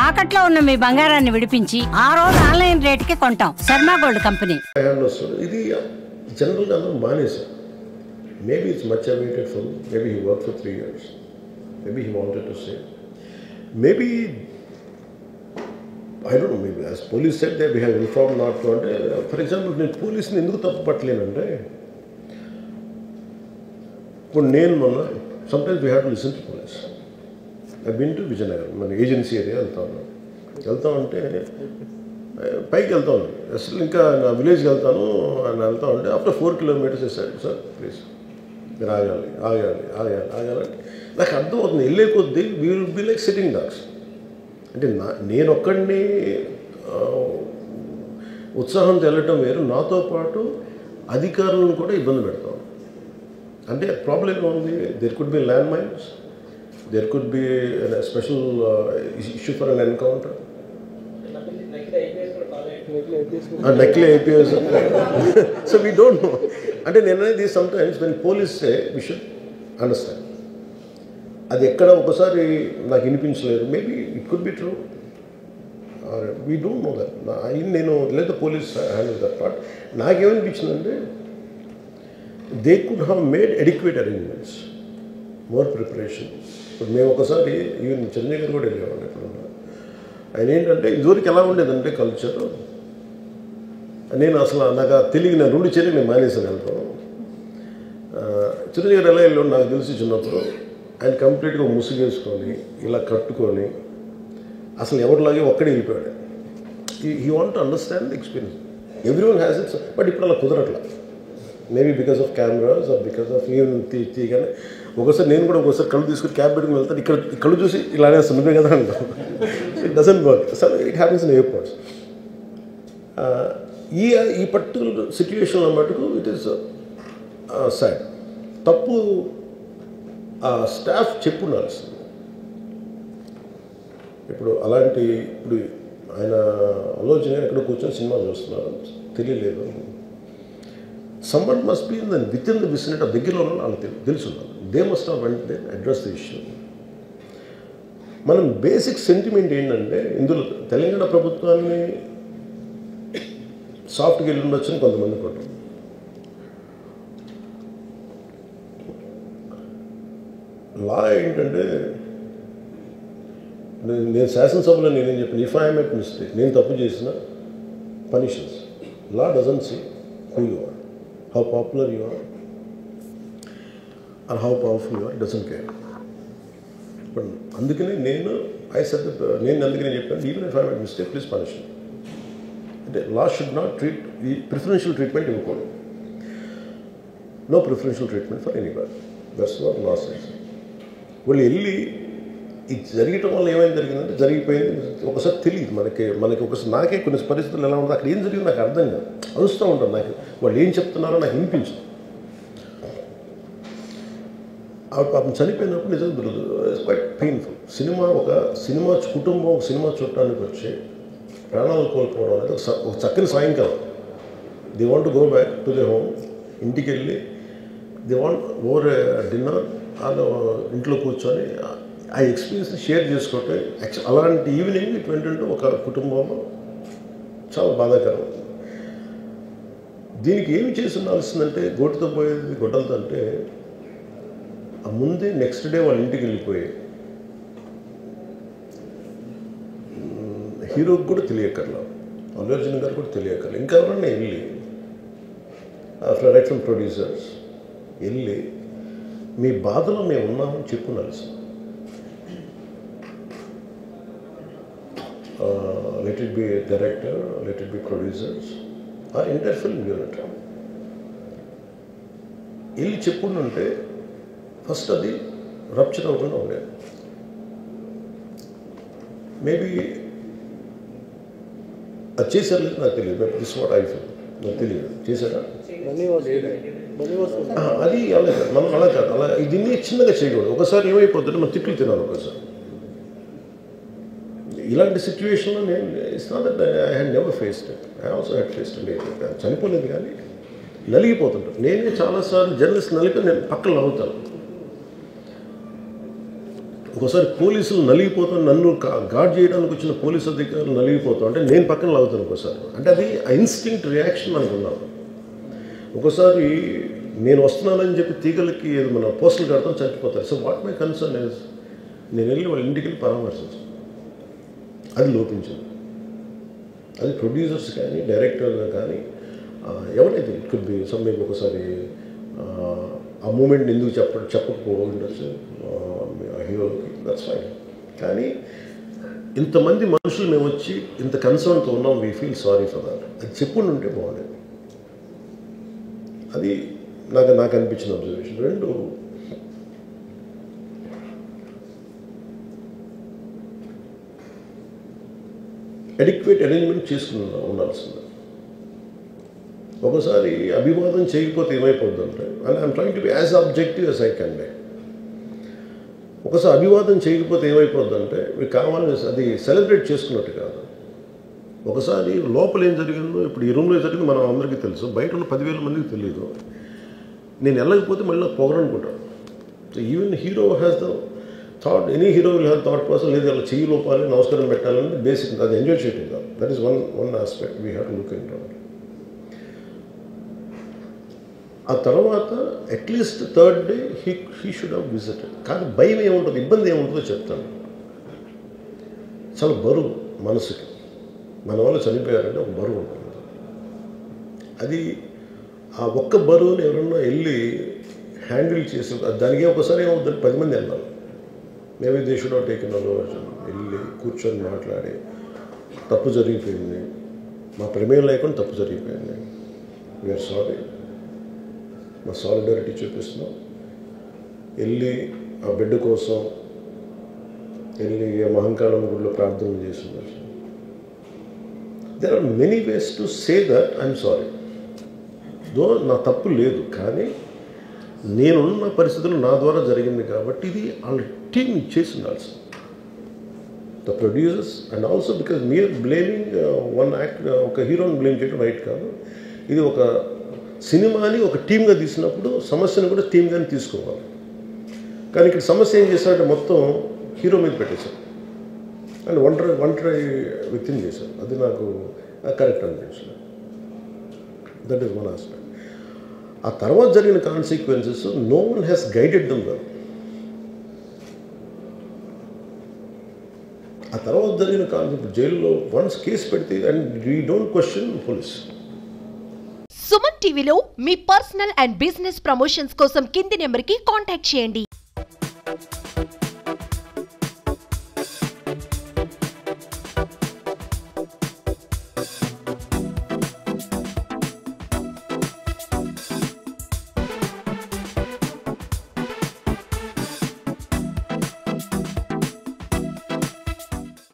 తాకట్లో ఉన్న మీ బంగారాన్ని విడిపించి ఆ రోజు ఆన్లైన్ రేటుకి కొంటాం. Sharma gold company. ఇది జనరల్గా అందరూ మానేశారు. Maybe it's much awaited for maybe he work for 3 years. Maybe he wanted to say. Maybe I don't know, maybe as police said that we have informed not to. For example, నేను పోలీసుని ఎందుకు తప్పు పట్టలేనంటే ఇప్పుడు నేను మొన్న sometimes we have to listen to police. I've been to Vizianagaram, మన agency area వెళ్తా ఉంటే పైకి వెళ్తా ఉన్నాను. అసలు ఇంకా నా విలేజ్కి వెళ్తాను అని వెళ్తా ఉంటే ఆఫ్టర్ 4 kilometers వేసాడు. సార్ ప్లీజ్ మీరు ఆగాలి నాకు అర్థం అవుతుంది. వెళ్ళే కొద్దీ we will be like sitting dogs. అంటే నేను ఒక్కడిని ఉత్సాహంతో వెళ్ళటం వేరు, నాతో పాటు అధికారులను కూడా ఇబ్బంది పెడతాం. అంటే ప్రాబ్లం ఉంది. There could be land mines, there could be special issue for an encounter. నకిలీ IPS. So we don't know. అంటే నేను అనేది sometimes when police say we should understand. అది ఎక్కడ ఒకసారి నాకు వినిపించలేదు. Maybe it could be true, we don't know that. నేను లేదా పోలీస్ హ్యాండిల్ దట్ పార్ట్. నాకేమనిపించిందంటే they could have made adequate arrangements, more preparation. ఇప్పుడు మేము ఒకసారి ఈవెన్ చిరంజీవి గారు కూడా వెళ్ళేవాళ్ళు. ఎప్పుడు ఆయన ఏంటంటే ఇదివరకు ఎలా ఉండేదంటే కల్చర్, నేను అసలు నాకు తెలియదు, నేను 2 చర్యలు నేను మానేసాను వెళ్తాను. చిరంజీవి గారు ఎలా వెళ్ళాడు నాకు తెలిసి చిన్నప్పుడు, ఆయన కంప్లీట్గా ముసుగు వేసుకొని ఇలా కట్టుకొని అసలు ఎవరిలాగే ఒక్కడే వెళ్ళిపోయాడు. He want to understand the experience. Every one has its. But ఇప్పుడు అలా కుదరట్లా. Maybe because of cameras or because of even తీయగానే ఒకసారి నేను కూడా ఒకసారి కళ్ళు తీసుకుని క్యాబ్ పెట్టుకుని వెళ్తాను. ఇక్కడ కళ్ళు చూసి ఇలానే వస్తుంది కదా అంటాను. It doesn't work. So it happens in airports. ఈ పర్టికులర్ సిచ్యువేషన్లో మటుకు ఇట్ ఈస్ సాడ్. తప్పు స్టాఫ్ చెప్పుండాల్సింది. ఇప్పుడు అలాంటి ఇప్పుడు ఆయన ఆలోచన ఎక్కడ కూర్చొని సినిమా చూస్తున్నారు తెలియలేదు. Someone must be within the vicinity దగ్గరలో ఉన్న వాళ్ళకి తెలుసున్నారు. They must have went they address the issue. మనం బేసిక్ సెంటిమెంట్ ఏంటంటే ఇందులో తెలంగాణ ప్రభుత్వాన్ని సాఫ్ట్గా వెళ్ళి ఉండొచ్చని కొంతమంది కొట్టారు. లా ఏంటంటే నేను శాసనసభలో నేనేం చెప్పాను, ఇఫ్ ఐ మేక్ మిస్టేక్, నేను తప్పు చేసిన punishments. Law doesn't see who you are, how popular you are or how powerful you are, doesn't care. But అందుకనే నేను అందుకనే చెప్పాను, even if I make mistake please punish. అంటే లా షుడ్ నాట్ ట్రీట్ ఈ preferential treatment ఇవ్వకూడదు. No preferential treatment for anybody. That's what law says. వాళ్ళు వెళ్ళి ఇది జరగటం వల్ల ఏమైంది జరిగిందంటే జరిగిపోయింది. ఒకసారి తెలియదు మనకి ఒకసారి నాకే కొన్ని పరిస్థితులు ఎలా ఉంటుంది, అక్కడ ఏం జరిగింది నాకు అర్థం కాదు, అరుస్తూ ఉంటాను. నాకు వాళ్ళు ఏం చెప్తున్నారో నాకు వినిపించదు. ఆవిడ పాపం చనిపోయినప్పుడు నిజంగా ఇట్స్ క్వైట్ పెయిన్ఫుల్. సినిమా కుటుంబం ఒక సినిమా చూడటానికి వచ్చి ప్రాణాలు కోల్పోవడం అనేది ఒక చక్కని సాయంకాలం. They want to go back to they home. ఇంటికి వెళ్ళి దే వాంట్ ఓవర్ డిన్నర్ వాళ్ళు ఇంట్లో కూర్చొని ఆ ఎక్స్పీరియన్స్ని షేర్ చేసుకోవటం. అలాంటి ఈవినింగ్ ఇట్ వెంట ఒక కుటుంబంలో చాలా బాధాకరం. దీనికి ఏమి చేసి ఉండాల్సిందంటే గోటితో పోయేది గొడ్డలతో అంటే ఆ ముందే నెక్స్ట్ డే వాళ్ళ ఇంటికి వెళ్ళిపోయి హీరోకి కూడా తెలియకర్లా, అల్లు అర్జున్ గారు కూడా తెలియకర్లా, ఇంకా ఎవరన్నా వెళ్ళి రైట్ ఫ్రమ్ ప్రొడ్యూసర్స్ వెళ్ళి మీ బాధలో మేము ఉన్నామని చెప్పుకోవాల్సి. Let it be director, let it be producers or entire film unit వెళ్ళి చెప్పుకుంటుంటే ఫస్ట్ అది రప్చర్ అవ్వకుండా ఉండేది. మేబీ అది చేశారు లేదు నాకు తెలియదు. దిస్ వాట్ ఐ ఫీల్, నాకు తెలియదు చేశారా అది. మనం అలా కాదు, అలా దీన్ని చిన్నగా చేయకూడదు. ఒకసారి ఏమైపోతుందంటే మనం తిట్లు తినాలి. ఒకసారి ఇలాంటి సిచ్యువేషన్లో నేను it's not that I had never faced it. I also had faced it. చనిపోలేదు కానీ నలిగిపోతుంటాను. నేనే చాలాసార్లు జర్నలిస్ట్ నలిపి నేను పక్కన నవ్వుతాను. ఒకసారి పోలీసులు నలిగిపోతాం, నన్ను గార్డ్ చేయడానికి వచ్చిన పోలీసు అధికారులు నలిగిపోతాం అంటే నేను పక్కన లాగుతాను ఒకసారి. అంటే అది ఇన్స్టింక్ట్ రియాక్షన్ మనకు ఉన్నాను. ఒకసారి నేను వస్తున్నానని చెప్పి తీగలకి మన పోస్టులు కడతాం, చచ్చిపోతారు. So what my concern is నేను వెళ్ళి వాళ్ళ ఇంటికి వెళ్ళి పరామర్శించాను. అది లోపించింది. అది ప్రొడ్యూసర్స్ కానీ డైరెక్టర్గా కానీ ఎవరైతే it could be some maybe ఒకసారి ఆ మూమెంట్ని ఎందుకు చెప్పకపోవచ్చు హీరోకి, దట్స్ ఫైన్. కానీ ఇంతమంది మనుషులు మేము వచ్చి ఇంత కన్సర్న్తో ఉన్నాం, we feel sorry for that. అది చెప్పుండి ఉంటే బాగుండేది. అది నాకు అనిపించిన అబ్జర్వేషన్. రెండు, అడిక్వేట్ అరేంజ్మెంట్ చేసుకుని ఉండాల్సింది. ఒకసారి అభివాదం చేయకపోతే ఏమైపోద్ది అంటే, and I'm trying to be as objective as I can be. ఒకసారి అభివాదం చేయకపోతే ఏమైపోద్ది అంటే మీకు కావాలని అది సెలబ్రేట్ చేసుకున్నట్టు కాదు. ఒకసారి లోపల ఏం జరిగిందో, ఇప్పుడు ఈ రూమ్లో జరిగింది మనం అందరికీ తెలుసు, బయట ఉన్న 10,000 మందికి తెలియదు. నేను వెళ్ళకపోతే మళ్ళీ పొగరనుకుంటాను. So even hero has the thought, any hero will have thought process, లేదు అలా చెయ్యి లోపాలి, నమస్కారం పెట్టాలని బేసిక్. అది ఎంజాయ్ చేయటం కాదు. That is one aspect we have to look in to. ఆ తర్వాత at least third day he should have visited. కానీ భయం ఏముంటుంది, ఇబ్బంది ఏముంటుందో చెప్తాను. చాలా బరువు మనసుకి, మన వాళ్ళు చనిపోయారంటే ఒక బరువు ఉంటుంది. అది ఆ ఒక్క బరువుని ఎవరన్నా వెళ్ళి హ్యాండిల్ చేసి, దానికి ఒకసారి ఏమవుతుంది, 10 మంది వెళ్ళాలి. Maybe they should have taken అలోజన్. వెళ్ళి కూర్చొని మాట్లాడి, తప్పు జరిగిపోయింది, మా ప్రమేయం లేకుండా తప్పు జరిగిపోయింది, వీఆర్ సారీ, మా సాలిడారిటీ చూపిస్తున్నాం. వెళ్ళి ఆ బిడ్డ కోసం వెళ్ళి మహంకాళం గుడిలో ప్రార్థన చేస్తున్నారు. There are many ways to say that I'm sorry. Though నా తప్పు లేదు, కానీ నేనున్న పరిస్థితులు నా ద్వారా జరిగింది కాబట్టి ఇది వాళ్ళ టీం చేసి ఉండాల్సింది. The producers and also because మీరు బ్లేమింగ్ వన్ యాక్ట్, ఒక హీరోని బ్లేమ్ చేయడం రైట్ కాదు. ఇది ఒక సినిమాని ఒక టీమ్గా తీసినప్పుడు సమస్యను కూడా టీమ్గానే తీసుకోవాలి. కానీ ఇక్కడ సమస్య ఏం చేశారంటే మొత్తం హీరో మీద పెట్టేశారు అండ్ ఒంటరి వ్యక్తిని చేశారు. అది నాకు కరెక్ట్ అనిపించలేదు. That is one aspect. ఆ తర్వాత జరిగిన consequences no one has guided them well. ఆ తర్వాత జరిగిన కాన్సెప్ట్ జైల్లో వన్స్ కేసు పెడితే and we don't question police. Suman టీవీలో మీ పర్సనల్ అండ్ బిజినెస్ ప్రమోషన్స్ కోసం కింది నెంబర్కి కాంటాక్ట్ చేయండి.